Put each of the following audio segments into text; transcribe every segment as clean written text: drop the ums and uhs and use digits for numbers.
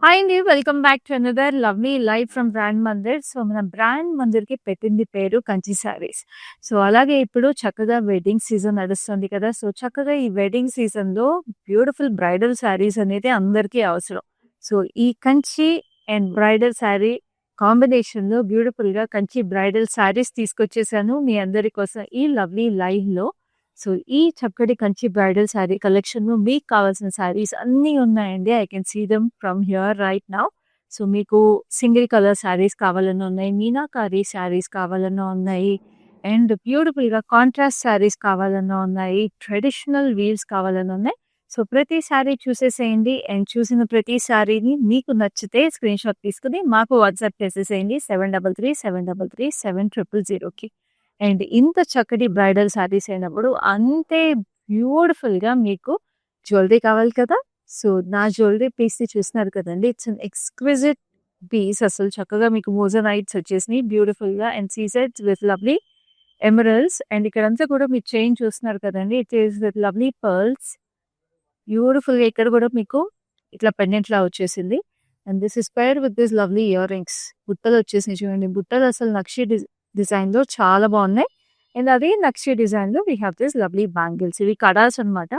Hi అండి. Welcome back to another lovely live from brand Mandir. So, మన brand మందిర్‌కి పెట్టింది పేరు కంచి శారీస్. సో, అలాగే ఇప్పుడు చక్కగా వెడ్డింగ్ సీజన్ నడుస్తుంది కదా! సో, చక్కగా ఈ వెడ్డింగ్ సీజన్‌లో బ్యూటిఫుల్ బ్రైడల్ శారీస్ అనేది అందరికీ అవసరం. సో, ఈ కంచి అండ్ బ్రైడల్ శారీ కాంబినేషన్‌లో బ్యూటిఫుల్‌గా కంచి బ్రైడల్ శారీస్ తీసుకొచ్చేసాను మీ అందరి కోసం ఈ లవ్లీ లైవ్‌లో. సో, ఈ చక్కటి కంచి బ్రైడల్ శారీ కలెక్షన్‌లో మీకు కావాల్సిన శారీస్ అన్నీ ఉన్నాయండి. I can see them from here right now. So, మీకు సింగిల్ కలర్ శారీస్ కావాలన్నా ఉన్నాయి. మీనాకారి శారీస్ కావాలన్నా ఉన్నాయి. అండ్ బ్యూటిఫుల్‌గా కాంట్రాస్ట్ శారీస్ కావాలన్నా ఉన్నాయి. ట్రెడిషనల్ వీవ్స్ కావాలన్నా ఉన్నాయి. సో, ప్రతి శారీ చూసేసేయండి. అండ్ చూసిన ప్రతి శారీని మీకు నచ్చితే స్క్రీన్‌షాట్ తీసుకొని మాకు వాట్సాప్ చేసేసేయండి 7337337000కి. అండ్ ఇంత చక్కటి బ్రైడల్ శారీస్ అయినప్పుడు అంతే బ్యూటిఫుల్‌గా మీకు జ్యువెలరీ కావాలి కదా! సో, నా జ్యువెలరీ పీస్‌ని చూస్తున్నారు కదండీ! It's an exquisite piece. అసలు చక్కగా మీకు మోజనైట్స్ వచ్చేసినాయి బ్యూటిఫుల్‌గా అండ్ సీజెడ్స్ విత్ లవ్లీ ఎమరల్డ్స్. అండ్ ఇక్కడంతా కూడా మీరు చైన్ చూస్తున్నారు కదండీ! It is with lovely pearls. బ్యూటిఫుల్‌గా ఇక్కడ కూడా మీకు ఇట్లా పెండెంట్‌లా వచ్చేసింది. And this is paired with this lovely earrings. బుట్టలు వచ్చేసినాయి చూడండి. బుట్టలు అసలు నక్షి డిజైన్‌లో చాలా బాగున్నాయి. అండ్ అదే నక్షి డిజైన్‌లో we have this lovely bangles. ఇవి కడాస్ అనమాట.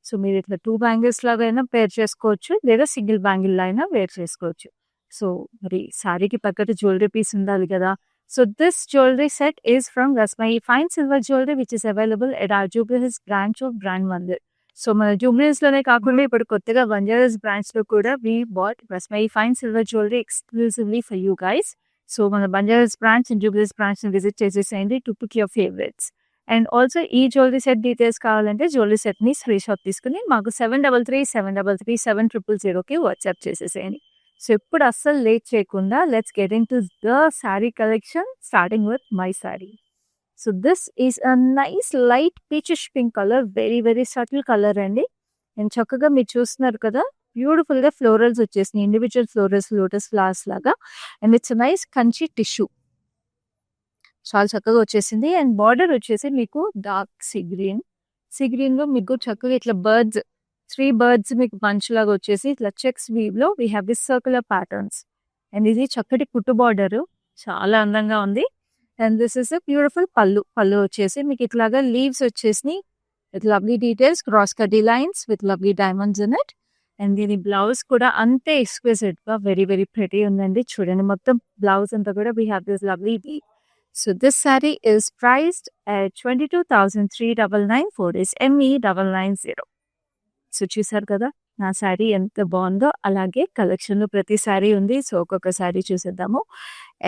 సో, మీరు ఇట్లా 2 బ్యాంగిల్స్ లాగా అయినా పేర్ చేసుకోవచ్చు. లేదా సింగిల్ బ్యాంగిల్‌లా అయినా వేర్ చేసుకోవచ్చు. సో, మరి శారీకి తగ్గట్టు జ్యువెలరీ పీస్ ఉండాలి కదా! So, this jewellery set is from Rasmayi fine silver jewellery which is available at our Jubilee Hills branch of brand Mandir. So, మన జూబ్లీహిల్స్‌లోనే కాకుండా ఇప్పుడు కొత్తగా బంజారాస్ బ్రాంచ్‌లో కూడా we brought Rasmayi fine silver jewellery exclusively for you guys. So, మన బంజారాస్ బ్రాంచ్ అండ్ జూబ్లీహిల్స్ బ్రాంచ్‌ని విజిట్ చేసేసేయండి to pick your favourites. And also ఈ జ్యువెలరీ సెట్ డీటెయిల్స్ కావాలంటే జ్యువెలరీ సెట్‌ని స్క్రీన్‌షాట్ తీసుకొని మాకు 7337337000కి వాట్సాప్ చేసేసేయండి. సో, ఇప్పుడు అస్సలు లేట్ చేయకుండా let's get into the sari collection starting with my sari. So, this is a nice light peachish pink colour. Very, very subtle colour అండి. అండ్ చక్కగా మీరు చూస్తున్నారు కదా! బ్యూటిఫుల్‌గా ఫ్లోరల్స్ వచ్చేసినాయి. ఇండివిడ్యువల్ ఫ్లోరల్స్, లోటస్ ఫ్లవర్స్ లాగా. And it's a nice Kanchi tissue. చాలా చక్కగా వచ్చేసింది. అండ్ బార్డర్ వచ్చేసి మీకు డార్క్ సీ గ్రీన్. సీ గ్రీన్‌లో మీకు చక్కగా ఇట్లా బర్డ్స్ 3 బర్డ్స్ మీకు బంచ్ లాగా వచ్చేసి ఇట్లా చెక్స్ వీవ్‌లో we have this circular patterns. And ఇది చక్కటి కుట్టు బార్డరు. చాలా అందంగా ఉంది. And this is a beautiful pallu. Pallu వచ్చేసి మీకు ఇట్లాగా లీవ్స్ వచ్చేసినాయి. విత్ లవ్లీ డీటెయిల్స్, క్రాస్ కడ్డీ lines with lovely diamonds in it. And దీని బ్లౌజ్ కూడా అంతే ఎక్స్‌క్విజిట్‌గా వెరీ, వెరీ ప్రిటీ ఉందండి. చూడండి మొత్తం బ్లౌజ్ అంతా కూడా we have this lovely So this saree is priced at 22,399 is ME990. So, చూసారు కదా! నా శారీ ఎంత బావుందో. అలాగే కలెక్షన్‌లో ప్రతి శారీ ఉంది. సో, ఒక్కొక్క శారీ చూసేద్దాము.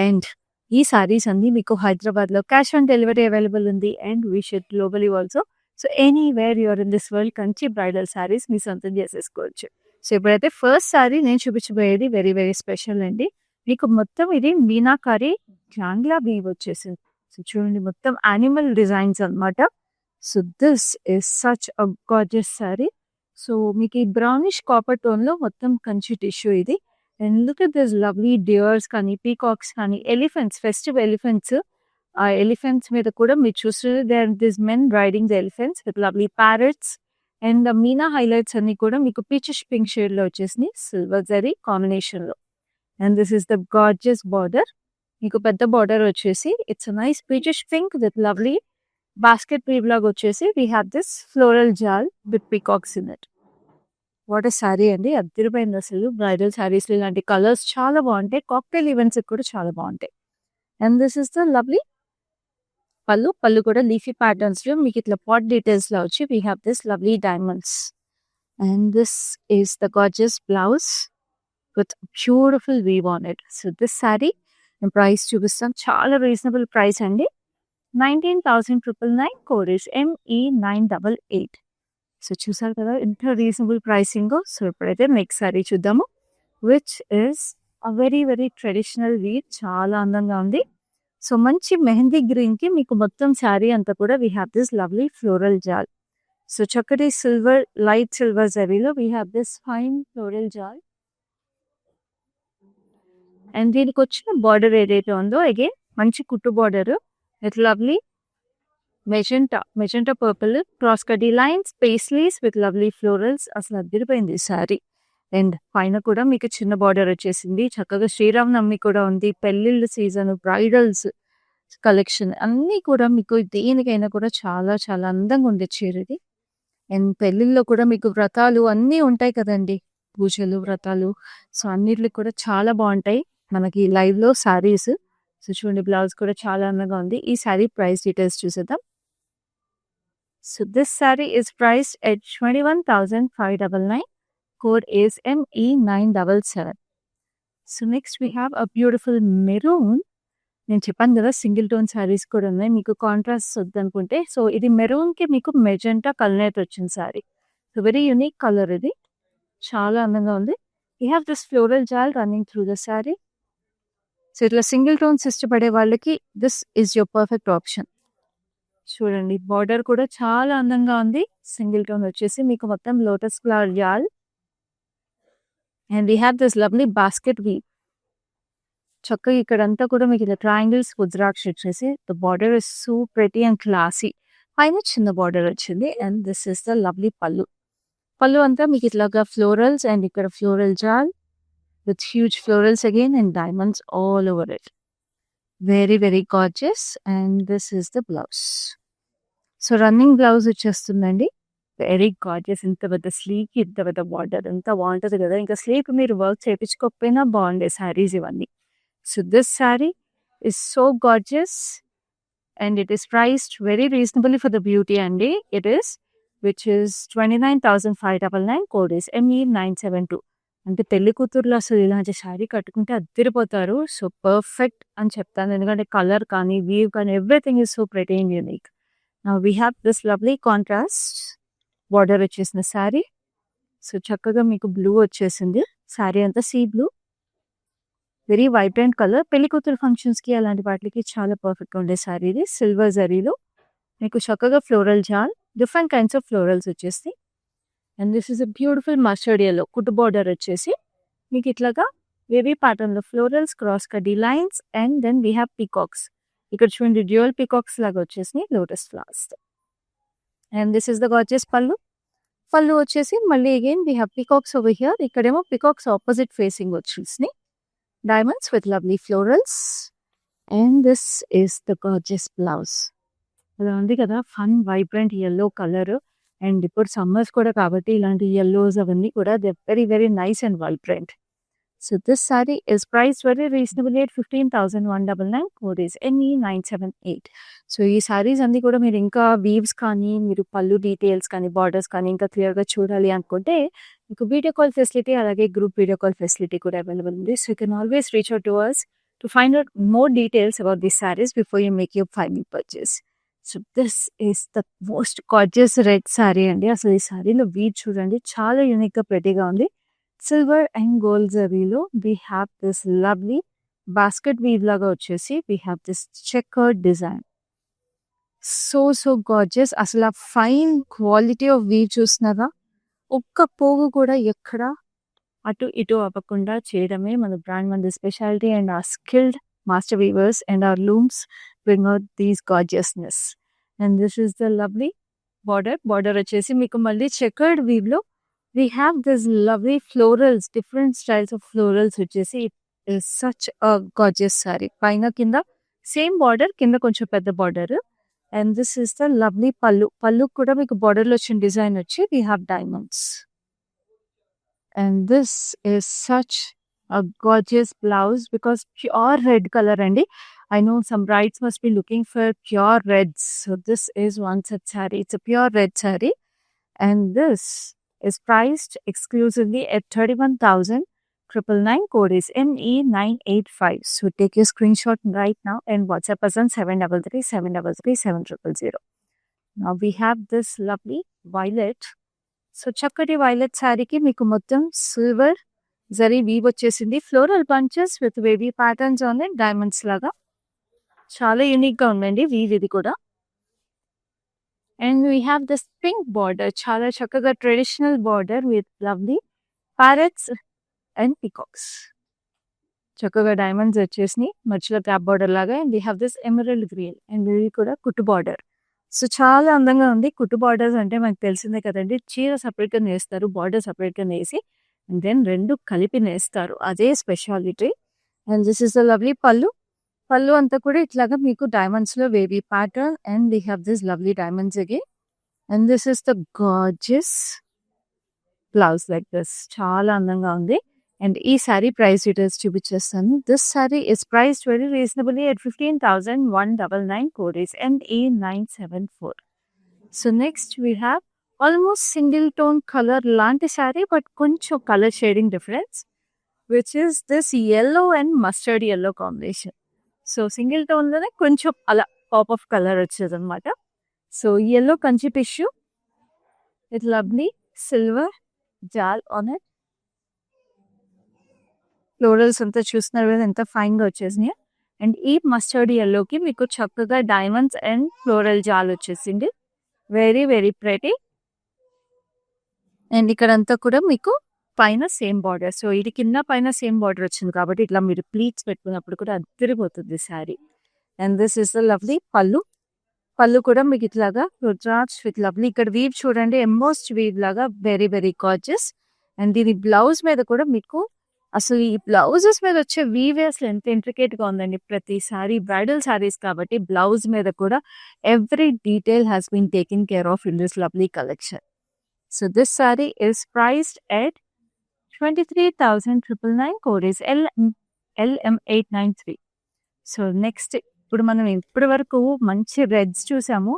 అండ్ ఈ శారీస్ అన్నీ మీకు హైదరాబాద్‌లో క్యాష్ ఆన్ డెలివరీ అవైలబుల్ ఉంది. And we ship globally also. So, anywhere you are in this world Kanchi bridal saris మీ సొంతం చేసేసుకోవచ్చు. సో, ఇప్పుడైతే ఫస్ట్ శారీ నేను చూపించబోయేది వెరీ, వెరీ స్పెషల్ అండి. మీకు మొత్తం ఇది మీనాకారి జాంగ్లా వీవ్ వచ్చేసింది. సో, చూడండి మొత్తం యానిమల్ డిజైన్స్ అన్నమాట. So, this is such a gorgeous sari. So, మీకు ఈ బ్రౌనిష్ కాపర్ టోన్‌లో మొత్తం కంచి టిష్యూ ఇది. And look at this lovely deers కానీ, పీకాక్స్ కానీ, ఎలిఫెంట్స్, ఫెస్టివ్ ఎలిఫెంట్స్. ఆ ఎలిఫెంట్స్ మీద కూడా మీరు చూస్తే there this men riding the elephants with lovely parrots. And meena highlights అన్నీ కూడా మీకు పీచిష్ పింక్ షేడ్‌లో వచ్చేసినాయి సిల్వర్ జరీ కాంబినేషన్‌లో. And this is the gorgeous border. మీకు పెద్ద బార్డర్ వచ్చేసి it's a nice peachish pink with lovely basket weave లాగా వచ్చేసి we have this floral jaal with peacocks in it. What a sari అండి. అద్దిరిపోయింది అసలు. బ్రైడల్ శారీస్‌లో ఇలాంటి కలర్స్ చాలా బావుంటాయి. కాక్టైల్ ఈవెంట్స్‌కి కూడా చాలా బావుంటాయి. And this is the lovely పల్లు. పల్లు కూడా లీఫీ ప్యాటర్న్స్‌లో మీకు ఇట్లా పాట్ డీటెయిల్స్‌లో వచ్చి we have this lovely diamonds. And this is the gorgeous blouse with beautiful weave on it. So, this sari నేను ప్రైస్ చూపిస్తాను. చాలా రీజనబుల్ ప్రైస్ అండి. 19,999 కోడ్ ఈస్ ME988. సో, చూసారు కదా! ఎంత రీజనబుల్ ప్రైసింగో. సో, ఇప్పుడైతే నెక్స్ట్ శారీ చూద్దాము. Which is a very, very traditional weave. చాలా అందంగా ఉంది. సో, మంచి మెహందీ గ్రీన్‌కి మీకు మొత్తం శారీ అంతా కూడా we have this lovely floral jaal. So, చక్కటి సిల్వర్, లైట్ సిల్వర్ జరీలో we have this fine floral jaal. And దీనికొచ్చిన బార్డర్ ఏదైతే ఉందో అగైన్ మంచి కుట్టు border with lovely magenta purple, cross కడ్డీ lines, paisleys with lovely florals. అసలు అద్దిరిపోయింది ఈ శారీ. అండ్ పైన కూడా మీకు చిన్న బార్డర్ వచ్చేసింది. చక్కగా శ్రీరామనవమి కూడా ఉంది. పెళ్ళిళ్ళ సీజన్, బ్రైడల్స్ కలెక్షన్ అన్నీ కూడా మీకు దేనికైనా కూడా చాలా చాలా అందంగా ఉండే చీర ఇది. అండ్ పెళ్ళిల్లో కూడా మీకు వ్రతాలు అన్నీ ఉంటాయి కదండీ! పూజలు, వ్రతాలు. సో, అన్నిట్లికి కూడా చాలా బావుంటాయి. మనకి లైవ్‌లో శారీస్. సో, చూడండి బ్లౌజ్ కూడా చాలా అందంగా ఉంది. ఈ శారీ ప్రైస్ డీటెయిల్స్ చూసేద్దాం. So, this sari is priced at 21,599. Code is ME977. So, next we have a beautiful maroon. నేను చెప్పాను కదా! సింగిల్ టోన్ శారీస్ కూడా ఉన్నాయి. మీకు కాంట్రాస్ట్ వద్దనుకుంటే సో, ఇది మెరూన్‌కి మీకు మెజెంటా కలనేత వచ్చిన sari. So, very unique colour ఇది. చాలా అందంగా ఉంది. We have this floral jaal running through the sari. So, ఇట్లా సింగిల్ టోన్స్ ఇష్టపడే వాళ్ళకి this is your perfect option. చూడండి బార్డర్ కూడా చాలా అందంగా ఉంది. సింగిల్ టోన్ వచ్చేసి మీకు మొత్తం lotus flower jaal. And we have this lovely basket weave. చక్కగా ఇక్కడంతా కూడా మీకు ఇలా ట్రయాంగిల్స్ రుద్రాక్ష వచ్చేసి the border is so pretty and classy. పైన చిన్న బార్డర్ వచ్చింది. And this is the lovely pallu. Pallu అంతా మీకు ఇట్లాగా ఫ్లోరల్స్ అండ్ ఇక్కడ floral jaal with huge florals again and diamonds all over it. Very very gorgeous. And this is the blouse. So, running blouse వచ్చేస్తుందండి. Very gorgeous. ఇంత పెద్ద స్లీవ్‌కి ఇంత పెద్ద బార్డర్ ఎంత బావుంటది కదా! ఇంకా స్లీవ్‌కి మీరు వర్క్ చేపించుకోకపోయినా బాగుండే శారీస్ ఇవన్నీ. So, this sari is so gorgeous and it is priced very reasonably for the beauty అండి. It is which is 29,599. Code is ME972. అంటే పెళ్లి కూతుర్లు అసలు ఇలాంటి శారీ కట్టుకుంటే అద్దిరిపోతారు. సో, పర్ఫెక్ట్ అని చెప్తాను. ఎందుకంటే కలర్ కానీ, వీవ్ కానీ everything is so pretty and unique. Now we have this lovely contrast border వచ్చేసిన శారీ. సో, చక్కగా మీకు బ్లూ వచ్చేసింది. శారీ అంతా sea blue. Very vibrant colour. పెళ్లి కూతురు ఫంక్షన్స్‌కి అలాంటి వాటికి చాలా పర్ఫెక్ట్‌గా ఉండే శారీ ఇది. సిల్వర్ జరీలో మీకు చక్కగా floral jaal, different kinds of florals వచ్చేస్తాయి. And this is a beautiful mustard yellow. కుట్టు బార్డర్ వచ్చేసి మీకు ఇట్లాగా వేవీ ప్యాటర్న్‌లో ఫ్లోరల్స్, క్రాస్ కడ్డీ lines and then we have peacocks. ఇక్కడ చూడండి డ్యూయల్ పీకాక్స్ లాగా వచ్చేసినాయి lotus flowers. And this is the gorgeous pallu. Pallu వచ్చేసి మళ్ళీ again we have peacocks over here. ఇక్కడేమో పీకాక్స్ ఆపోజిట్ ఫేసింగ్ వచ్చేసినాయి. Diamonds with lovely florals. And this is the gorgeous blouse. అలా ఉంది కదా! Fun vibrant yellow colour. And ఇప్పుడు summers కూడా కాబట్టి ఇలాంటి యెల్లోస్ అవన్నీ కూడా they are very very nice and vibrant. So, this sari is priced very reasonably at 15,199. Code is ME978. So, ఈ శారీస్ అన్నీ కూడా మీరు ఇంకా వీవ్స్ కానీ, మీరు పళ్ళు డీటెయిల్స్ కానీ, బార్డర్స్ కానీ ఇంకా క్లియర్‌గా చూడాలి అనుకుంటే మీకు వీడియో కాల్ ఫెసిలిటీ అలాగే గ్రూప్ వీడియో కాల్ ఫెసిలిటీ కూడా అవైలబుల్ ఉంది. So, you can always reach out to us to find out more details about these sarees before you make your final purchase. So, this is the most gorgeous red sari అండి. అసలు ఈ శారీలో weave చూడండి చాలా యూనిక్‌గా ప్రెటీగా ఉంది. సిల్వర్ అండ్ గోల్డ్ జరీలో we have this lovely basket weave లాగా వచ్చేసి we have this checkered design. So gorgeous. అసలు ఆ ఫైన్ క్వాలిటీ ఆఫ్ వీవ్ చూస్తున్నారా? ఒక్క పోగు కూడా ఎక్కడ అటు ఇటు అవ్వకుండా చేయడమే మన బ్రాండ్ మన speciality. And our skilled master weavers and our looms bring out these gorgeousness. And this is the lovely border. Border వచ్చేసి మీకు మళ్ళీ చెకర్డ్ వీవ్ లో we have this lovely florals, different styles of florals వచ్చేసి it is such a gorgeous saree. పైన కింద same border, కింద కొంచెం పెద్ద border. And this is the lovely pallu. Pallu కూడా మీకు బార్డర్ లో వచ్చిన డిజైన్ వచ్చి we have diamonds. And this is such a gorgeous blouse because pure red color అండి. I know some brides must be looking for pure reds. So this is one such saree. It's a pure red saree. And this is priced exclusively at 31,999. Code is ME985. So take your screenshot right now and WhatsApp us on 733-733-7000. Now we have this lovely violet. So, చక్కటి violet శారీకి మీకు మొత్తం silver zari weave వచ్చేసింది. Floral bunches with wavy patterns on it, diamonds లాగా చాలా యూనిక్‌గా ఉందండి weave ఇది కూడా. And we have this pink border. చాలా చక్కగా traditional border with lovely parrots and peacocks. చక్కగా డైమండ్స్ వచ్చేసినాయి మధ్యలో క్యాప్ బార్డర్ లాగా. And we have this emerald green and ఇది కూడా కుట్టు బార్డర్. సో, చాలా అందంగా ఉంది. కుట్టు బార్డర్స్ అంటే మనకు తెలిసిందే కదండి. చీర సపరేట్‌గా నేస్తారు, బార్డర్ సపరేట్‌గా నేసి అండ్ దెన్ 2 కలిపి నేస్తారు. అదే speciality. And this is the lovely pallu. Pallu అంతా కూడా ఇట్లాగా మీకు డైమండ్స్‌లో wavy pattern and we have this lovely diamonds again. And this is the gorgeous blouse like this. చాలా అందంగా ఉంది. అండ్ ఈ సారీ ప్రైస్ డీటెయిల్స్ చూపించేస్తాను. This sari is priced very reasonably at 15,199 code is NE974. So next we have almost single tone colour లాంటి sari but కొంచెం colour shading difference which is this yellow and mustard yellow combination. So single టోన్లోనే కొంచెం అలా pop of colour వచ్చేది అనమాట. So yellow Kanchi tissue with lovely silver jaal on it. Florals అంతా చూస్తున్నారు కదా ఎంత ఫైన్గా వచ్చేసినాయి. అండ్ ఈ మస్టర్డ్ yellowకి మీకు చక్కగా డైమండ్స్ అండ్ ఫ్లోరల్ జాల్ వచ్చేసింది. Very very pretty. అండ్ ఇక్కడంతా కూడా మీకు పైన సేమ్ బార్డర్. సో ఇది కింద పైన సేమ్ బార్డర్ వచ్చింది కాబట్టి ఇట్లా మీరు ప్లీట్స్ పెట్టుకున్నప్పుడు కూడా అద్దరిపోతుంది sari. And this is the lovely pallu. Pallu కూడా మీకు ఇట్లాగా రుద్రాక్ష విత్ లవ్లీ. ఇక్కడ వీవ్ చూడండి, ఎంబోస్డ్ వీవ్ లాగా వెరీ వెరీ గార్జియస్. అండ్ దీని బ్లౌజ్ మీద కూడా మీకు అసలు ఈ బ్లౌజెస్ మీద వచ్చే వీవే అసలు ఎంత ఇంట్రికేట్ గా ఉందండి. ప్రతి సారీ బ్రైడల్ సారీస్ కాబట్టి బ్లౌజ్ మీద కూడా every detail has been taken care of in this lovely collection. So this sari is priced at 23,999 code is LM893. So next ఇప్పుడు మనం ఇప్పటి వరకు మంచి రెడ్స్ చూసాము.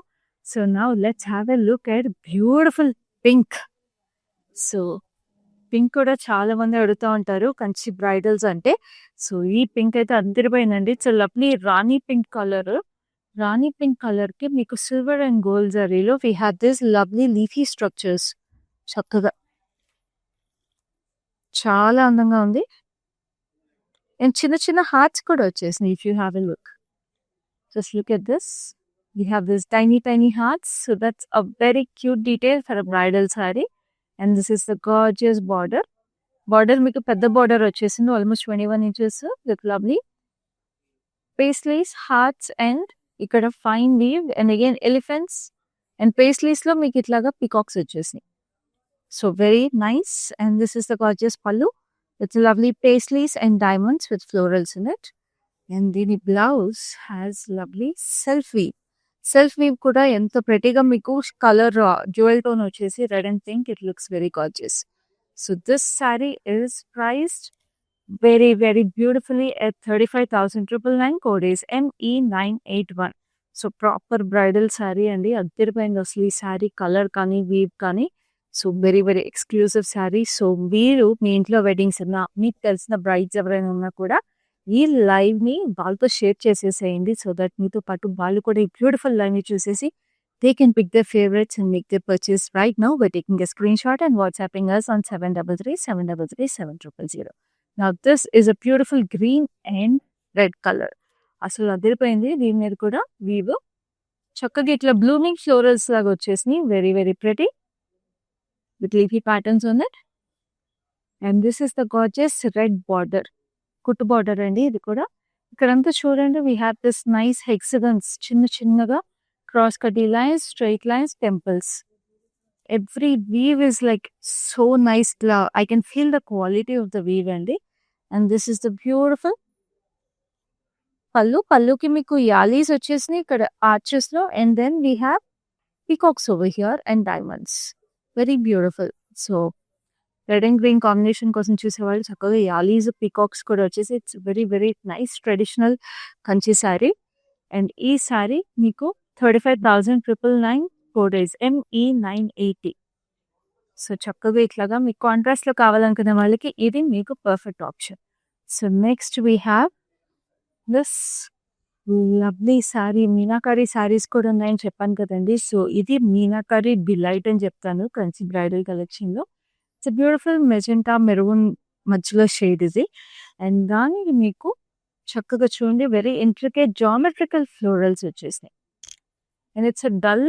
So now let's have a look at beautiful pink. So pink కూడా చాలా మంది అడుగుతూ ఉంటారు కంచి బ్రైడల్స్ అంటే. సో ఈ పింక్ అయితే అద్దరిపోయిందండి. It's lovely rani pink colour. Rani pink colour కి మీకు సిల్వర్ అండ్ గోల్డ్ జరీలో we have this lovely leafy structures. చక్కగా చాలా అందంగా ఉంది. అండ్ చిన్న చిన్న హార్ట్స్ కూడా వచ్చేసినాయి. If you have a look, just look at this. We have this tiny tiny hearts. So that's a very cute detail for a bridal sari. And this is the gorgeous border. Border మీకు పెద్ద border వచ్చేసింది, almost 21 inches with lovely paisleys hearts and ఇక్కడ fine weave and again elephants and paisleys లో మీకు ఇట్లాగా peacocks వచ్చేసినాయి. So very nice. And this is the gorgeous పళ్ళు with lovely paisleys and diamonds with florals in it. And దీని blouse has lovely self weave. Self weave కూడా ఎంత ప్రెటీగా మీకు కలర్ జ్యువెల్ టోన్ వచ్చేసి red and pink. It looks very gorgeous. So this sari is priced very very beautifully at 35,999 code is ME981. So proper bridal sari అండి. అద్దరిపోయింది అసలు ఈ శారీ కలర్ కానీ వీవ్ కానీ. So very very exclusive sari. So మీరు మీ ఇంట్లో వెడ్డింగ్స్ ఉన్నా, మీకు తెలిసిన బ్రైడ్స్ ఎవరైనా ఉన్నా కూడా ఈ లైవ్ ని వాళ్ళతో షేర్ చేసేసేయండి. సో దట్ మీతో పాటు వాళ్ళు కూడా ఈ బ్యూటిఫుల్ లైవ్ ని చూసేసి they can pick their favorites and make their purchase right now by taking a screenshot and WhatsApping us on 733-733-7000. Now this is a beautiful green and red color. అసలు అదిరిపోయింది. దీని మీద కూడా వీవ్ చక్కగా ఇట్లా blooming florals లాగా వచ్చేసినాయి. Very very pretty with leafy patterns on it. And this is the gorgeous red border, కుట్టు బార్డర్ అండి ఇది కూడా. ఇక్కడంతా చూడండి వీ హ్యావ్ దిస్ నైస్ హెక్సగన్స్, చిన్న చిన్నగా cross cutty lines, straight lines, temples. Every weave is like so nice. I can feel the quality of the weave and this is the beautiful pallu. Palluki meeku yalis vachesni ikkada arches lo, and then we have peacocks over here and diamonds. Very beautiful. So red and green combination kosam chusevallu chakkaga yalis peacocks kuda vachesi it's very very nice traditional kanchi saree. And ee saree meeku 35,999 కోడీస్ ME980. So చక్కగా ఇట్లాగా మీకు contrast లో కావాలనుకునే వాళ్ళకి ఇది మీకు perfect option. So next we have this lovely sorry. Meenakari saris కూడా ఉన్నాయని చెప్పాను కదండి. సో ఇది మీనాకారి డిలైట్ అని చెప్తాను కంచి బ్రైడల్ కలెక్షన్ లో. ఇట్స్ బ్యూటిఫుల్ మెజెంటా మెరూన్ మధ్యలో షేడ్ ఇది. అండ్ దానికి మీకు చక్కగా చూడండి వెరీ ఇంట్రికేట్ జామెట్రికల్ ఫ్లోరల్స్ వచ్చేసినాయి. అండ్ ఇట్స్ డల్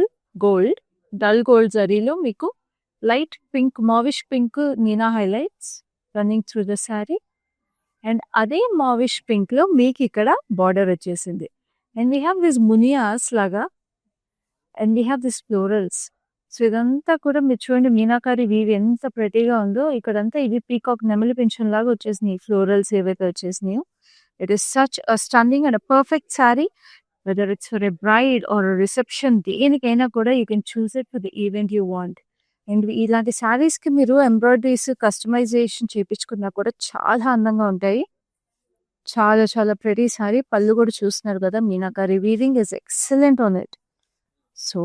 గోల్డ్ జరీలో మీకు light pink, mauvish pink meena highlights running through the sari. And అదే మావిష్ పింక్ లో మీకు ఇక్కడ బార్డర్ వచ్చేసింది. And we have this munias లాగా and we have this florals. So, ఇదంతా కూడా మీరు చూడండి మీనాకారి వీవ్ ఎంత ప్రెటీగా ఉందో. ఇక్కడంతా ఇవి పీకాక్ నెమలి పింఛంలాగా వచ్చేసినాయి. ఫ్లోరల్స్ ఏవైతే వచ్చేసినాయో. It is such a stunning and a perfect sari. Whether it's for a bride or a reception దేనికైనా కూడా you can choose it for the event you want. And ఇలాంటి శారీస్‌కి మీరు ఎంబ్రాయిడరీస్, కస్టమైజేషన్ చేపించుకున్నా కూడా చాలా అందంగా ఉంటాయి. చాలా చాలా ప్రెటీ సారీ. పళ్ళు కూడా చూస్తున్నారు కదా! Meenakari weaving is excellent on it. So,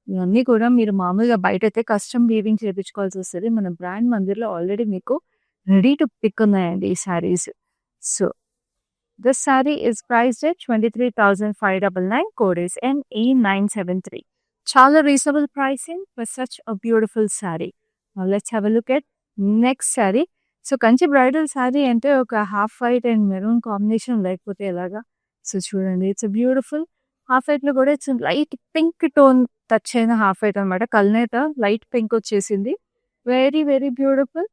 ఇవన్నీ కూడా మీరు మామూలుగా బయటైతే కస్టమ్ వీవింగ్ చేపించుకోవాల్సొస్తది. మన బ్రాండ్ మందిర్‌లో ఆల్రెడీ మీకు రెడీ టు పిక్ ఉన్నాయండి ఈ saris. So, this sorry is priced at 23,599. Code is NE973. చాలా reasonable pricing for such a beautiful sorry. Now let's have a look at next sorry. So, Kanchi bridal sorry అంటే ఒక half white and maroon combination లేకపోతే ఎలాగా? So, చూడండి it's a beautiful half వైట్‌లో కూడా it's light pink tone touch అయిన half white అనమాట. Kalnetha light pink వచ్చేసింది. Very very beautiful.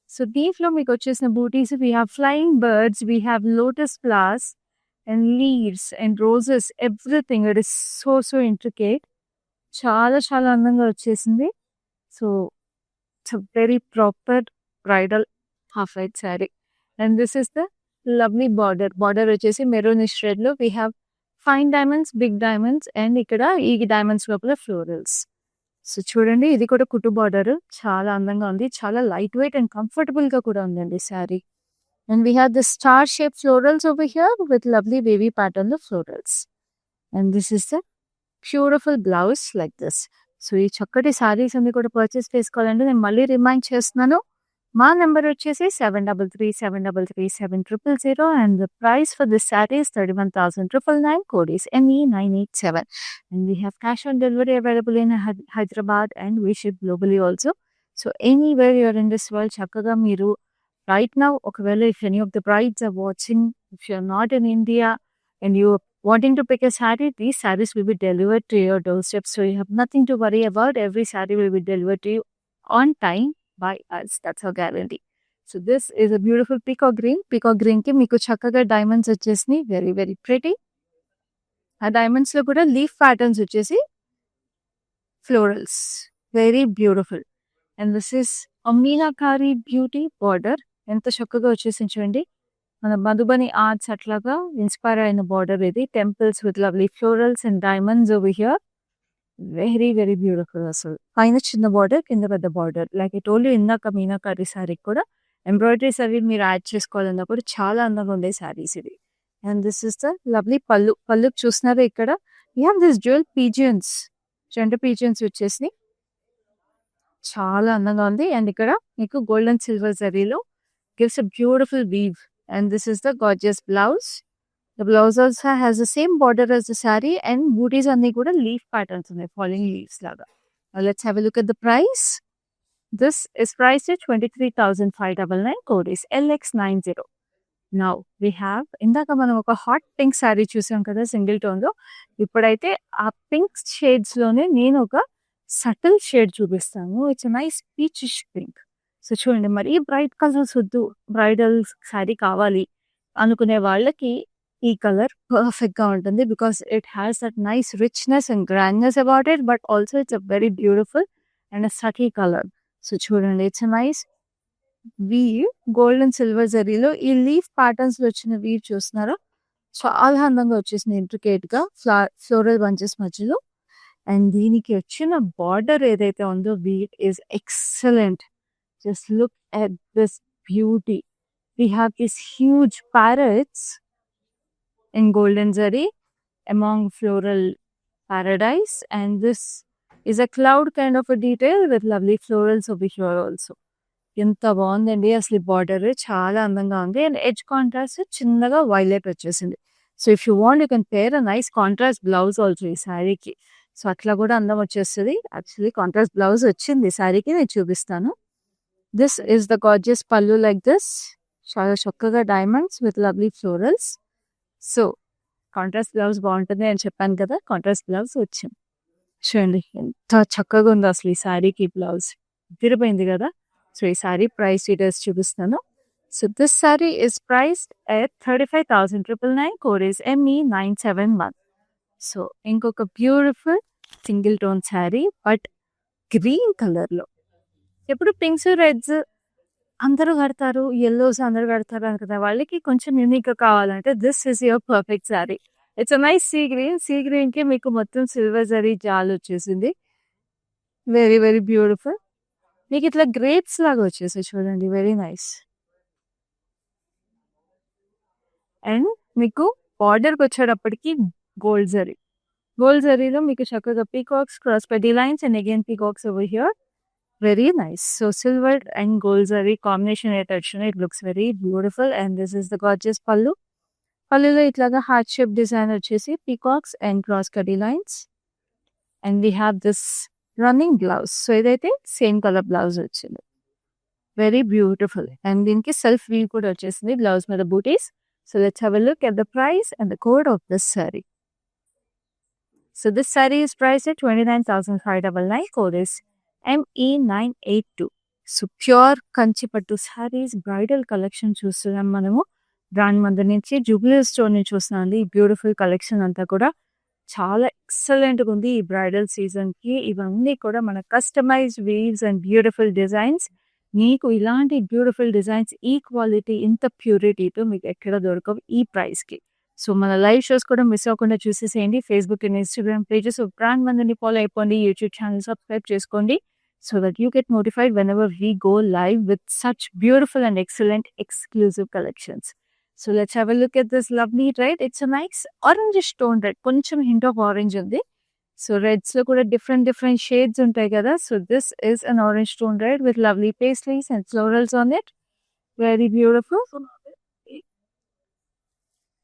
సో, దీంట్లో మీకు వచ్చేసిన butis we have flying birds, we have lotus flowers and leaves and roses everything. It is so intricate. చాలా చాలా అందంగా వచ్చేసింది. So, it's a very proper bridal half white sari. And this is the lovely border. Border వచ్చేసి maroonish రెడ్‌లో we have fine diamonds, big diamonds and ఇక్కడ ఈ diamonds లోపల florals. So, చూడండి ఇది కూడా కుట్టు బార్డర్. చాలా అందంగా ఉంది. చాలా లైట్ వెయిట్ అండ్ కంఫర్టబుల్‌గా కూడా ఉందండి sari. And we have the star shape florals over here with lovely wavy ప్యాటర్న్‌లో florals. And this is the beautiful blouse like this. So, ఈ చక్కటి సారీస్ అన్ని కూడా పర్చేస్ చేసుకోవాలంటే నేను మళ్ళీ రిమైండ్ చేస్తున్నాను. మా నెంబర్ వచ్చేసి 7337337000 and the price for this sari is 31,999. Code is NE987. And we have cash on delivery available in Hyderabad and we ship globally also. So, anywhere you're in this world చక్కగా మీరు right now ఒకవేళ if any of the brides are watching, if you are not in India and you are wanting to pick a saree, these sarees will be delivered to your doorstep. So, you have nothing to worry about. Every saree will be delivered to you on time by us. That's our guarantee. So, this is a beautiful peacock green. Peacock green ki meeku chakkaga diamonds vachesni. Very, very pretty. ఆ diamonds లో కూడా leaf patterns వచ్చేసి florals. Very beautiful. And this is a meenakari beauty border. ఎంత చక్కగా వచ్చేసింది చూడండి. మన Madhubani arts అట్లాగా ఇన్స్పైర్ అయిన బార్డర్ ఇది. Temples with lovely florals and diamonds over here. Very very beautiful అసలు. పైన చిన్న బార్డర్, కింద పెద్ద border. Like I told you ఇందాక మీనాకారి సారీకి కూడా ఎంబ్రాయిడరీస్ అవి మీరు యాడ్ చేసుకోవాలన్నప్పుడు చాలా అందంగా ఉండే సారీస్ ఇది. And this is the lovely pallu. పళ్ళుకి చూస్తున్నారా ఇక్కడ you have this jewel pigeons. జంట పీజియన్స్ వచ్చేసి చాలా అందంగా ఉంది. అండ్ ఇక్కడ మీకు గోల్డ్ అండ్ సిల్వర్ జరీలో gives a beautiful weave. And this is the gorgeous blouse. The blouse also has the same border as the saree and booties అన్ని కూడా leaf patterns ఉన్నాయి, falling leaves లాగా. Now let's have a look at the price. This is priced at 23,599. Code is LX90. Now we have ఇందాక మనం ఒక hot pink sorry చూసాం కదా single tone లో. ఇప్పుడైతే ఆ పింక్ షేడ్స్ లోనే నేను ఒక సటిల్ షేడ్ చూపిస్తాను. It's nice peachish pink. So, చూడండి మరీ బ్రైట్ కలర్స్ వద్దు, బ్రైడల్ శారీ కావాలి అనుకునే వాళ్ళకి ఈ కలర్ పర్ఫెక్ట్‌గా ఉంటుంది. Because it has that nice రిచ్‌నెస్ అండ్ గ్రాండ్‌నెస్ about it. But also it's a very beautiful and a subtle colour. So, చూడండి it's a nice weave. Gold and silver జరీలో ఈ లీఫ్ ప్యాటర్న్స్‌లో వచ్చిన వీవ్ చూస్తున్నారా? చాలా అందంగా వచ్చేసింది ఇంట్రికేట్‌గా ఫ్లోరల్ బంచెస్ మధ్యలో. అండ్ దీనికి వచ్చిన బార్డర్ ఏదైతే ఉందో weave is excellent. Just look at this beauty. We have these huge parrots in golden zari among floral paradise, and this is a cloud kind of a detail with lovely florals over here also. ఎంత బాగుందండి అసలు border. చాలా అందంగా ఉంది. And edge contrast చిన్నగా violet వచ్చేసింది. So, if you want you can pair a nice contrast blouse also ఈ శారీకి. సో, అట్లా కూడా అందం వచ్చేస్తుంది. యాక్చువల్లీ కాంట్రాస్ట్ బ్లౌజ్ వచ్చింది శారీకి, నేను చూపిస్తాను. This is the gorgeous pallu like this. చాలా చక్కగా diamonds with lovely florals. So, contrast blouse బాగుంటుంది అని చెప్పాను కదా, కాంట్రాస్ట్ బ్లౌజ్ వచ్చింది. చూడండి ఎంత చక్కగా ఉందో అసలు ఈ శారీకి బ్లౌజ్. తిరిపోయింది కదా. సో, ఈ శారీ ప్రైస్ డీటెయిల్స్ చూపిస్తాను. So, this sari is priced at 35,999. Code is ME971. So, ఇంకొక beautiful single tone sari but green కలర్లో. ఎప్పుడు పింక్స్ రెడ్స్ అందరూ కడతారు, యెల్లోస్ అందరూ కడతారు కదా, వాళ్ళకి కొంచెం యూనిక్గా కావాలంటే this is your perfect sari. It's a nice sea గ్రీన్కి మీకు మొత్తం సిల్వర్ జరీ జాల్ వచ్చేసింది. Very very beautiful. మీకు ఇట్లా గ్రేప్స్ లాగా వచ్చేసాయి చూడండి, వెరీ నైస్. అండ్ మీకు బార్డర్కి వచ్చేటప్పటికి గోల్డ్ జరీ. గోల్డ్ జరీలో మీకు చక్కగా పీకాక్స్, క్రాస్ పెడీ lines and again peacocks over here. Very nice. So silver and gold zari combination it looks very beautiful, and this is the gorgeous pallu. Pallulo itlaga heart shape design vachesi peacocks and cross cutty lines, and we have this running blouse. So idaithe same color blouse vachindi, very beautiful, and dinki self weave kuda vachesindi blouse మీద booties. So let's have a look at the price and the code of this saree. So this saree is priced at 29,599. Code is ME982. So pure Kanchipattu saris bridal collection చూస్తున్నాం మనము. Brand Mandar నుంచి Jubilee store నుంచి చూస్తున్నాం. ఈ beautiful collection అంతా కూడా చాలా ఎక్సలెంట్గా ఉంది ఈ బ్రైడల్ సీజన్కి. ఇవన్నీ కూడా మన customised weaves and beautiful designs. మీకు ఇలాంటి బ్యూటిఫుల్ డిజైన్స్ ఈ క్వాలిటీ ఇంత ప్యూరిటీతో మీకు ఎక్కడ దొరకవు ఈ ప్రైస్కి. సో మన లైవ్ షోస్ కూడా మిస్ అవ్వకుండా చూసేసేయండి. Facebook and Instagram pages brand మందర్ని ఫాలో అయిపోండి. యూట్యూబ్ ఛానల్ సబ్స్క్రైబ్ చేసుకోండి, so that you get notified whenever we go live with such beautiful and excellent exclusive collections. So let's have a look at this lovely red. It's a nice orange tone red. Koncham hint of orange undi. So reds lo kuda different shades untayi kada. So this is an orange tone red with lovely paisleys and florals on it. Very beautiful.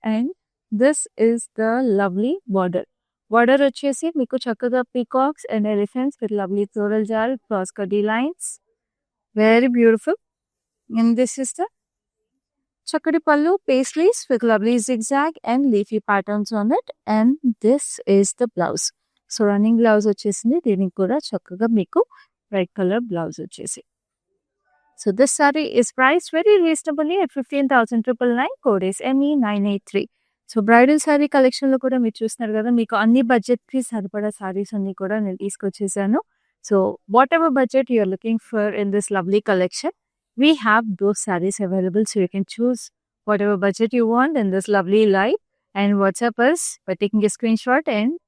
And this is the lovely border. Border వచ్చేసి మీకు చక్కగా peacocks and elephants with lovely floral jaal, cross కడీ lines, very beautiful. And this is the చక్కటి pallu, paisleys with lovely zigzag and leafy patterns on it. And this is the blouse. So running blouse వచ్చేసింది, దీనికి కూడా చక్కగా మీకు red colour blouse వచ్చేసి. So this sari is price very reasonably at 15,999. Code is ME983. So bridal sari కలెక్షన్లో కూడా మీరు చూస్తున్నారు కదా, మీకు అన్ని బడ్జెట్కి సరిపడా శారీస్ అన్ని కూడా నేను తీసుకొచ్చేసాను. So whatever budget you're looking for in this lovely collection, we have those saris available. So you can choose whatever budget you want in this lovely live, and WhatsApp us by taking a screenshot and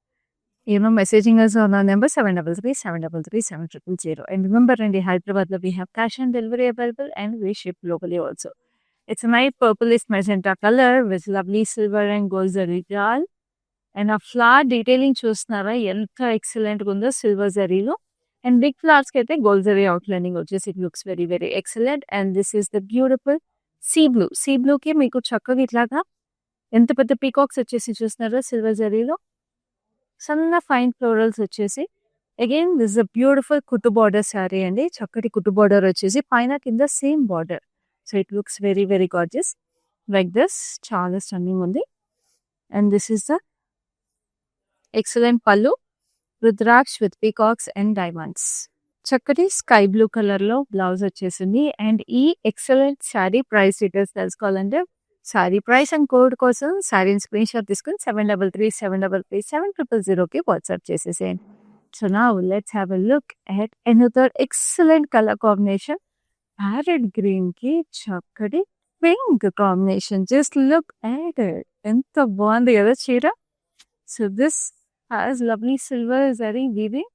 messaging us on our number 733-733-7000. And remember, in Hyderabad we have cash on delivery available and we ship locally also. It's a nice purplish magenta color with lovely silver and gold zari jal. And a flower detailing చూస్తున్నారా ఎంత ఎక్సలెంట్గా ఉందో silver జరీలో. And big ఫ్లవర్స్కి అయితే gold zari outlining వచ్చేసి it looks very very excellent. And this is the beautiful sea blue. Sea బ్లూకి మీకు చక్కగా ఇట్లాగా ఎంత పెద్ద పీకాక్స్ వచ్చేసి చూస్తున్నారా సిల్వర్ జరీలో, సన్న ఫైన్ ఫ్లోరల్స్ వచ్చేసి. అగైన్ దిస్ అ బ్యూటిఫుల్ కుట్టు బార్డర్ శారీ అండి. చక్కటి కుట్టు బార్డర్ వచ్చేసి పైన కింద same border. So it looks very very gorgeous like this. చాలా స్టన్నింగ్ ఉంది. And this is the excellent పళ్ళు, Rudraksh with peacocks and diamonds. చక్కటి స్కై బ్లూ కలర్లో బ్లౌజ్ వచ్చేసింది. అండ్ ఈ ఎక్సలెంట్ శారీ ప్రైస్ డీటెయిల్స్ తెలుసుకోవాలంటే శారీ ప్రైస్ అండ్ కోడ్ కోసం శారీని స్క్రీన్ షాట్ తీసుకుని 7337337000కి వాట్సాప్ చేసేసేయండి. So now let's have a look at another excellent colour combination. Parrot green కి చక్కటి pink combination. Just look at it, ఎంత బాగుంది కదా చీర. So this has lovely silver zari weaving.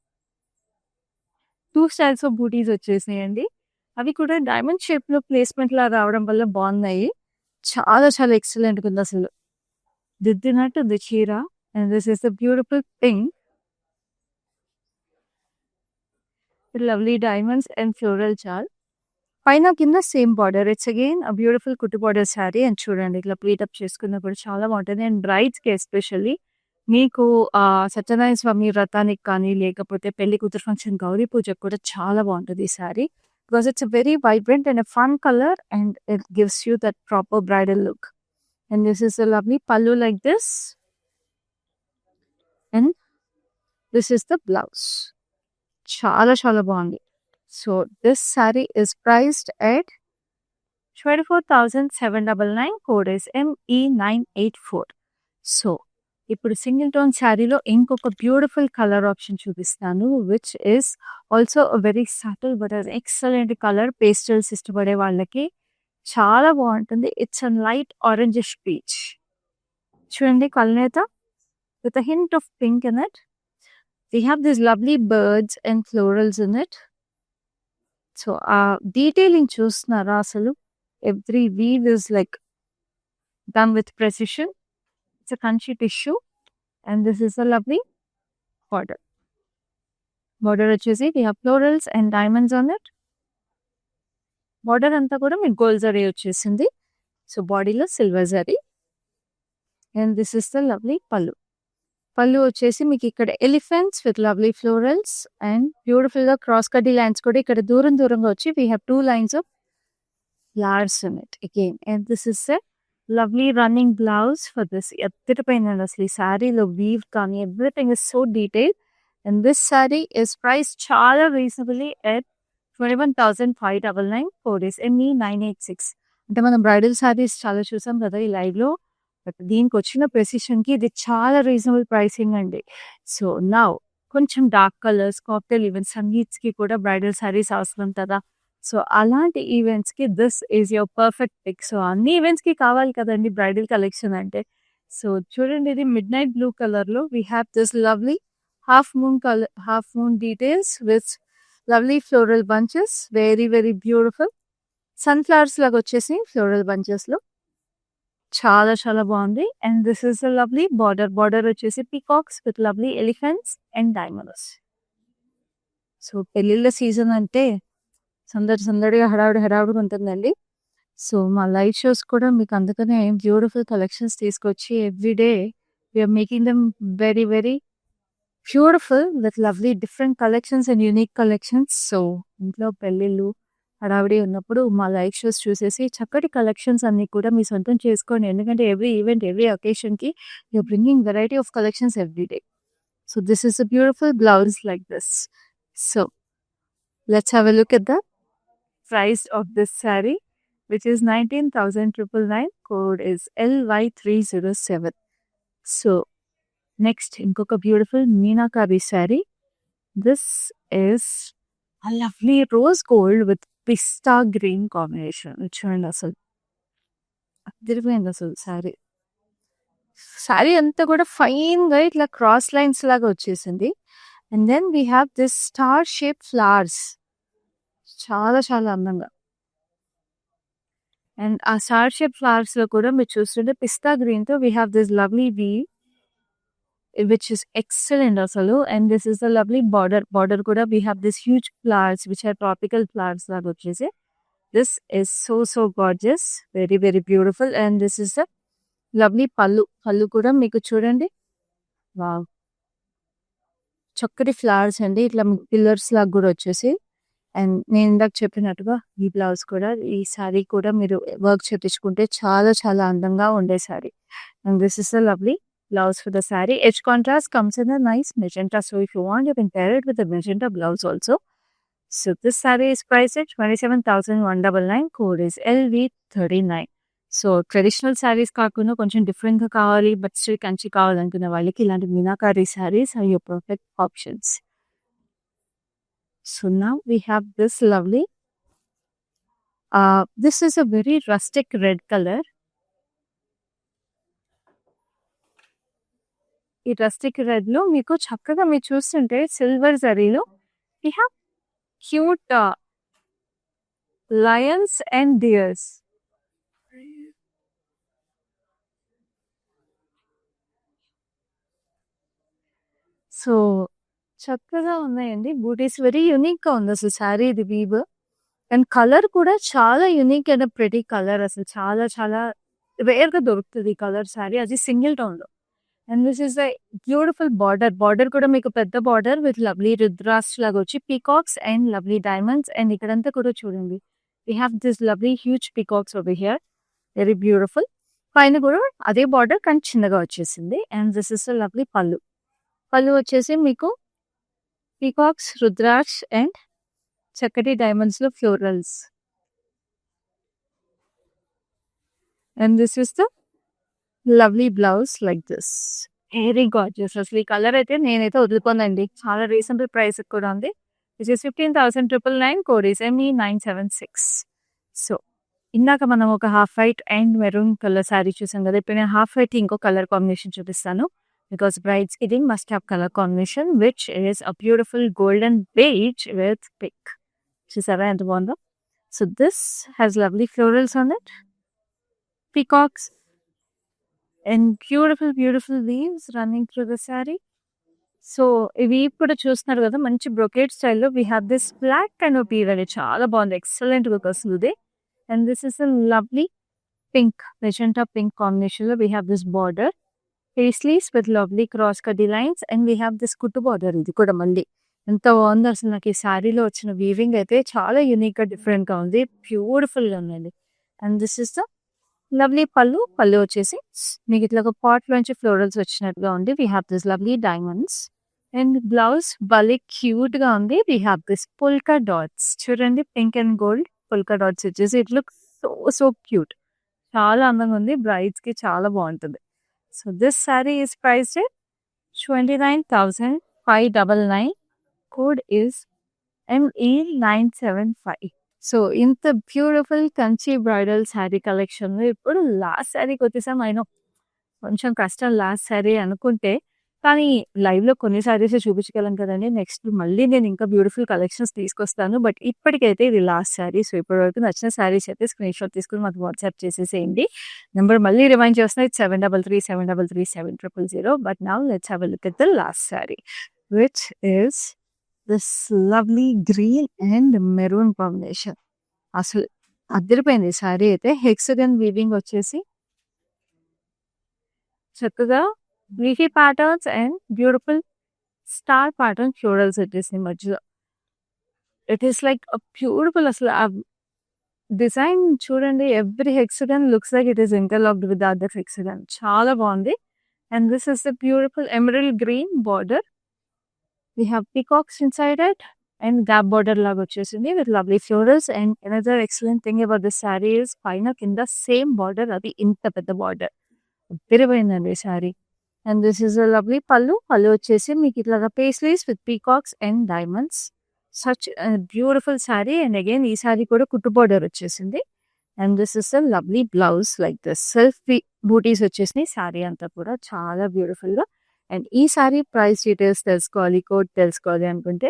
2 styles of butis వచ్చేసినాయండి. అవి కూడా డైమండ్ షేప్లో ప్లేస్మెంట్ లా రావడం వల్ల బాగున్నాయి. చాలా చాలా ఎక్సలెంట్గా ఉంది అసలు, దిద్దినట్టు ఉంది చీర. And this is the beautiful pink lovely diamonds and floral చాల్. పైన కింద same border. It's again a beautiful కుట్టు బార్డర్ శారీ. అండ్ చూడండి ఇట్లా ప్లీటప్ చేసుకున్నా కూడా చాలా బాగుంటుంది. అండ్ బ్రైడ్స్కి ఎస్పెషల్లీ మీకు సత్యనారాయణ స్వామి వ్రతానికి కానీ లేకపోతే పెళ్లి కూతురు ఫంక్షన్, గౌరీ పూజకు కూడా చాలా బాగుంటుంది ఈ sari. Because it's a very vibrant and a fun color and it gives you that proper bridal look. And this is a lovely pallu like this. And this is the blouse. Chala chala బాగుంది. So this saree is priced at 24,799. Code is ME984. So ఇప్పుడు single tone శారీలో ఇంకొక beautiful colour option చూపిస్తాను. Which is also very subtle but excellent colour. Pastels ఇష్టపడే వాళ్ళకి చాలా బాగుంటుంది. It's a light orangish peach. చూడండి kalnetha with a hint of pink in it. We have these lovely birds and florals in it. So, detailing చూస్తున్నారా అసలు? Every weave is like done with precision. It's a crunchy tissue and this is a lovely border. Border వచ్చేసి we have florals and diamonds on it. Border అంతా కూడా మీకు gold zari వచ్చేసింది. So బాడీలో silver zari. And this is the lovely pallu. పళ్ళు వచ్చేసి మీకు ఇక్కడ elephants with lovely florals and beautiful గా క్రాస్ కడ్డీ లైన్స్ కూడా ఇక్కడ దూరం దూరంగా వచ్చి we have 2 lines of flowers in it again. And this is a lovely running blouse for this. ఎత్తిపోయింది అసలు ఈ శారీలో వీవ్ కానీ everything is so detail. And this sari is price చాలా రీజనబుల్లీ ఎట్ 21,599 4 days ME 986. అంటే మనం బ్రైడల్ శారీస్ చాలా చూసాం కదా ఈ లైవ్ లో. బట్ దీనికి వచ్చిన ప్రెసిషన్ కి ఇది చాలా రీజనబుల్ ప్రైసింగ్ అండి. సో నౌ కొంచెం డార్క్ కలర్స్ కాక్టైల్ ఈవెంట్స్ సంగీత్స్ కి కూడా బ్రైడల్ శారీస్ అవసరం కదా. సో అలాంటి ఈవెంట్స్ కి this is your perfect pick. So అన్ని ఈవెంట్స్ కి కావాలి కదండి బ్రైడల్ కలెక్షన్ అంటే. సో చూడండి ఇది మిడ్ నైట్ బ్లూ కలర్ లో we have this lovely half moon details with lovely floral bunches. Very very beautiful sunflowers లాగా వచ్చేసి ఫ్లోరల్ బంచెస్ లో చాలా చాలా బాగుంది. And this is a lovely border. Border వచ్చేసి peacocks with lovely elephants and diamonds. So పెళ్ళిళ్ళ season అంటే సందడిగా హడావుడిగా ఉంటుందండి. సో మా లైవ్ షోస్ కూడా మీకు అందుకనే బ్యూటిఫుల్ కలెక్షన్స్ తీసుకొచ్చి everyday we're making them very very beautiful with lovely different collections and unique collections. So ఇంట్లో పెళ్ళిళ్ళు హడావిడి ఉన్నప్పుడు మా లైవ్ షోస్ చూసేసి చక్కటి కలెక్షన్స్ అన్ని కూడా మీ సొంతం చేసుకోండి. ఎందుకంటే ఎవ్రీ ఈవెంట్ ఎవ్రీ అకేషన్కి you're bringing variety of collections every day. So this is a beautiful blouse like this. So let's have a look at the price of this sari which is 19,999. Code is LY307. So next ఇంకొక beautiful meenakari sari. This is a lovely rose gold with pista green combination. చూడండి అసలు అదిరిపోయింది అసలు శారీ. శారీ అంతా కూడా fine గా ఇట్లా cross lines లాగా వచ్చేసింది. And then we have this star shape flowers చాలా చాలా అందంగా. అండ్ ఆ స్టార్ షేప్ ఫ్లవర్స్ లో కూడా మీరు చూస్తుంటే పిస్తా గ్రీన్ తో we have this lovely weave which is excellent asalu. And this is the lovely border kuda we have this huge flowers which are tropical flowers laga vachese. This is so gorgeous, very very beautiful. And this is the lovely pallu kuda meeku chudandi. Wow, చక్కటి flowers అండి ఇట్లా pillars లాగా కూడా వచ్చేసి. And నేను ఇందాక చెప్పినట్టుగా ఈ బ్లౌజ్ కూడా ఈ శారీ కూడా మీరు వర్క్ చేపించుకుంటే చాలా చాలా అందంగా ఉండే sari. And this is a lovely blouse for the saree. Edge contrast comes in a nice magenta. So if you want, you can pair it with a magenta blouse also. So this saree is priced at 27,199. Code is LV39. So traditional saris కాకుండా కొంచెం different గా కావాలి but still Kanchi కావాలనుకున్న వాళ్ళకి ఇలాంటి meenakari saris are your perfect options. So now we have this lovely this is a very rustic red colour. ఈ rustic red లో మీకు చక్కగా మీరు చూస్తుంటే సిల్వర్ జరీలో we have cute lions and deers. So చక్కగా ఉన్నాయండి బూటీస్. వెరీ యూనిక్ గా ఉంది అసలు శారీ ఇది వీవ్. అండ్ కలర్ కూడా చాలా యూనిక్ అండ్ ప్రెటీ కలర్. అసలు చాలా చాలా రేర్ గా దొరుకుతుంది ఈ కలర్ శారీ, అది సింగిల్ టోన్ లో. And this is the beautiful border. Border కూడా మీకు పెద్ద బార్డర్ విత్ లవ్లీ రుద్రాస్ లాగా వచ్చి peacocks and lovely diamonds. And ఇక్కడంతా కూడా చూడండి we have this lovely huge peacocks over here, very beautiful. పైన కూడా అదే బార్డర్ కానీ చిన్నగా వచ్చేసింది. And this is the lovely పళ్ళు వచ్చేసి మీకు పీకాక్స్ రుద్రాక్ష అండ్ చక్కటి డైమండ్స్ లో florals. And this is the lovely blouse like this. Very gorgeous. అసలు ఈ కలర్ అయితే నేనైతే వదులుకోనండి. చాలా రీజనబుల్ ప్రైస్ కూడా ఉంది. This is 15,999 code is ME976. So ఇందాక మనం ఒక half white and maroon colour sari చూసాం కదా! ఇప్పుడు నేను హాఫ్ వైట్ ఇంకో కలర్ కాంబినేషన్ చూపిస్తాను. బికాస్ బ్రైడ్స్‌కి ఇది must have colour combination which is a beautiful golden beige with pink. చూసారా ఎంత బాగుందో? So this has lovely florals on it. Peacocks and beautiful weaves running through the sari. So ఇవి కూడా చూస్తున్నారు కదా! మంచి బ్రొకేడ్ స్టైల్‌లో we have this block kind of weave అండి. చాలా బాగుంది. ఎక్సలెంట్ లుక్ వస్తుంది. And this is a lovely pink, magenta pink కాంబినేషన్‌లో we have this border. Paisleys with lovely cross cut designs and we have this కుట్టు border. ఇది కూడా మళ్ళీ ఎంత బాగుందో అసలు. నాకు ఈ శారీలో వచ్చిన వీవింగ్ అయితే చాలా యూనిక్‌గా డిఫరెంట్‌గా ఉంది. బ్యూటిఫుల్‌గా ఉందండి. And this is the lovely pallu. Pallu వచ్చేసి మీకు ఇట్లా ఒక పాట్‌లోంచి ఫ్లోరల్స్ వచ్చినట్టుగా ఉంది. We have this lovely diamonds. And blouse భలే క్యూట్‌గా ఉంది. We have this polka dots. చూడండి pink and gold polka dots వచ్చేసి ఇట్ లుక్స్ సో క్యూట్. చాలా అందంగా ఉంది. బ్రైడ్స్‌కి చాలా బాగుంటుంది. So this sari is priced at 29,599. Code is ME975. So ఇంత బ్యూటిఫుల్ కంచి బ్రైడల్ శారీ కలెక్షన్‌లో ఇప్పుడు లాస్ట్ శారీకి వచ్చేసాం. ఐ నో కొంచెం కష్టం లాస్ట్ శారీ అనుకుంటే, కానీ లైవ్‌లో కొన్ని శారీసే చూపించగలం కదండీ. నెక్స్ట్ మళ్ళీ నేను ఇంకా బ్యూటిఫుల్ కలెక్షన్స్ తీసుకొస్తాను. బట్ ఇప్పటికైతే ఇది లాస్ట్ శారీ. సో ఇప్పటివరకు నచ్చిన శారీస్ అయితే స్క్రీన్‌షాట్ తీసుకొని మాకు వాట్సాప్ చేసేసేయండి. నెంబర్ మళ్ళీ రిమైండ్ చేస్తున్నా. It's 7337337000. But now let's have a look at the last sari which is this lovely green and maroon combination. అసలు అదిరిపోయింది శారీ అయితే. హెక్సగన్ వీవింగ్ వచ్చేసి చక్కగా leafy patterns and beautiful star pattern florals వచ్చేసి మధ్యలో. It is like a beautiful అసలు ఆ design చూడండి. Every hexagon looks like it is interlocked with other hexagon. చాలా బాగుంది. And this is the beautiful emerald green border. We have peacocks inside it and gap border లాగా వచ్చేసింది with lovely florals. And another excellent thing about this sari is పైన కింద same border. అది ఇంత పెద్ద border. అదిరిపోయిందండి sari. And this is a lovely pallu. Pallu వచ్చేసి మీకు ఇట్లాగా paisleys with peacocks and diamonds. Such beautiful sari. And again ఈ శారీ కూడా కుట్టు బార్డర్ వచ్చేసింది. And this is a lovely blouse like this. Self bootis వచ్చేసినాయి శారీ అంతా కూడా చాలా బ్యూటిఫుల్గా. అండ్ ఈ శారీ ప్రైస్ డీటెయిల్స్ తెలుసుకోవాలి, కోడ్ తెలుసుకోవాలి అనుకుంటే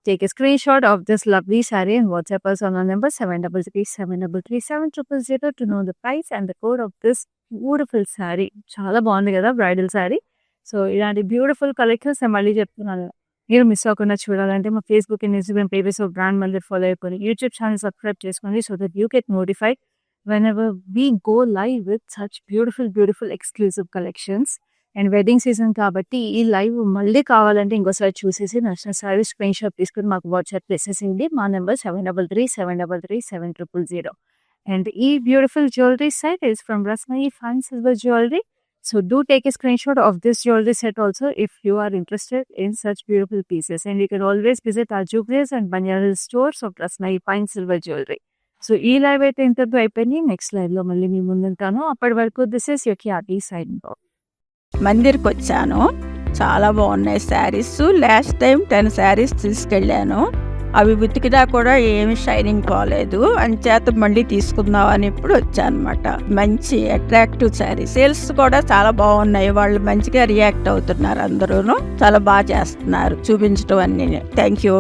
take a screenshot of this lovely saree and WhatsApp us on our number 7337337000 to know the price and the code of this beautiful sari. చాలా బాగుంది కదా బ్రైడల్ శారీ. సో ఇలాంటి బ్యూటిఫుల్ కలెక్షన్స్ నేను మళ్ళీ చెప్తున్నాను. మీరు మిస్ అవ్వకుండా చూడాలంటే మా Facebook and Instagram pages of brand మళ్ళీ ఫాలో అయిపోయి యూట్యూబ్ ఛానల్ సబ్స్క్రైబ్ చేసుకోండి. So that you get notified whenever we go live with such beautiful exclusive collections. And wedding season కాబట్టి ఈ లైవ్ మళ్ళీ కావాలంటే ఇంకోసారి చూసేసి నచ్చిన శారీ స్క్రీన్ షాట్ తీసుకుని మాకు వాట్సాప్ చేసేసింది. మా నెంబర్ 7337337000. అండ్ ఈ beautiful jewellery set is from Rasmayi fine silver jewellery. So do take a screenshot of this jewelry set also if you are interested in such beautiful pieces. And you can always visit our Jubilees and Banjara stores of Rasmai Fine Silver Jewelry. So ఈ live అయితే ఇంతతో అయిపోయింది. Next లైవ్లో మళ్ళీ మీ ముందుంటాను. అప్పటి వరకు this is your Khyati signing off. మందిర్కి వచ్చాను. చాలా బాగున్నాయి శారీస్. లాస్ట్ టైం 10 శారీస్ తీసుకెళ్ళాను. అవి ఉతికినా కూడా ఏమి షైనింగ్ పోలేదు. అంచేత మళ్ళీ తీసుకుందాం అని ఇప్పుడు వచ్చానమాట. మంచి అట్రాక్టివ్ శారీ. సేల్స్ కూడా చాలా బాగున్నాయి. వాళ్ళు మంచిగా రియాక్ట్ అవుతున్నారు. అందరూ చాలా బాగా చేస్తున్నారు చూపించడం అన్ని. Thank you.